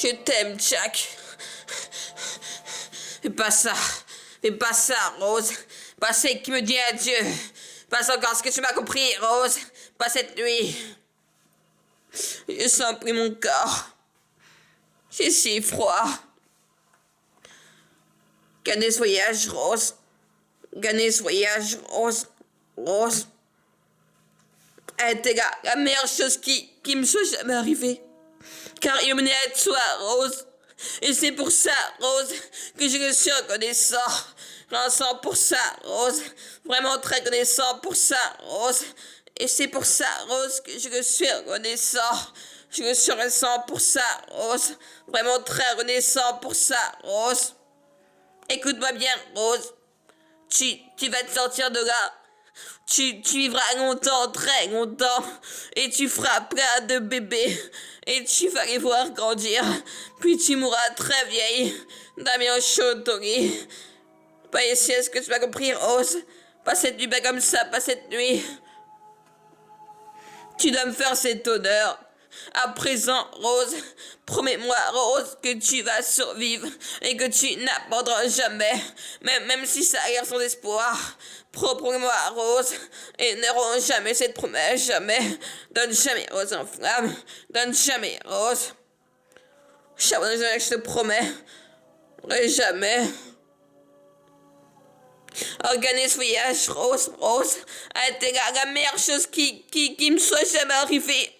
Je t'aime, Jack. Fais pas ça. Fais pas ça, Rose. Pas celle qui me dit adieu. Pas encore ce que tu m'as compris, Rose. Pas cette nuit. Je sens plus mon corps. J'ai si froid. Gagner ce voyage, Rose. Gagner ce voyage, Rose. Rose. Elle était la meilleure chose qui me soit jamais arrivée. Car il me menait à toi, Rose. Et c'est pour ça, Rose, que je suis reconnaissant. Reconnaissant pour ça, Rose. Vraiment très reconnaissant pour ça, Rose. Et c'est pour ça, Rose, que je suis reconnaissant. Je suis reconnaissant pour ça, Rose. Vraiment très reconnaissant pour ça, Rose. Écoute-moi bien, Rose. Tu vas te sortir de là. Tu vivras longtemps, très longtemps, et tu feras plein de bébés, et tu vas les voir grandir, puis tu mourras très vieille, Damien chaud au lit. Pas ici, est-ce que tu vas compris, Rose? Pas cette nuit, pas comme ça, pas cette nuit. Tu dois me faire cet honneur. À présent, Rose, promets-moi, Rose, que tu vas survivre et que tu n'abandonneras jamais, même si ça a l'air sans espoir. Promets-moi, Rose, et ne rends jamais cette promesse, jamais. Donne jamais, Rose, en flamme. Donne jamais, Rose. Jamais, je te promets. Et jamais. Organise ce voyage, Rose, Rose, a été la meilleure chose qui me soit jamais arrivée.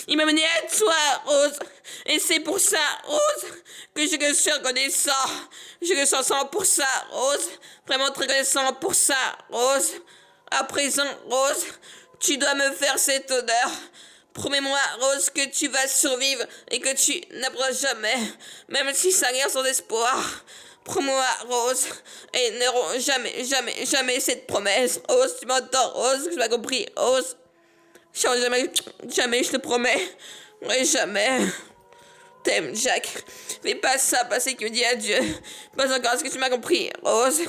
Il m'a mené à toi, Rose. Et c'est pour ça, Rose, que je suis reconnaissant. Je le sens pour ça, Rose. Vraiment très reconnaissant pour ça, Rose. À présent, Rose, tu dois me faire cet honneur. Promets-moi, Rose, que tu vas survivre et que tu n'apprendras jamais, même si ça a l'air sans espoir. Promets-moi, Rose, et ne romps jamais cette promesse. Rose, tu m'entends, Rose, tu m'as compris, Rose. Jamais, je te promets. Ouais, jamais. T'aimes, Jack. Fais pas ça, pas ce qui me dit adieu. Pas encore ce que tu m'as compris, Rose.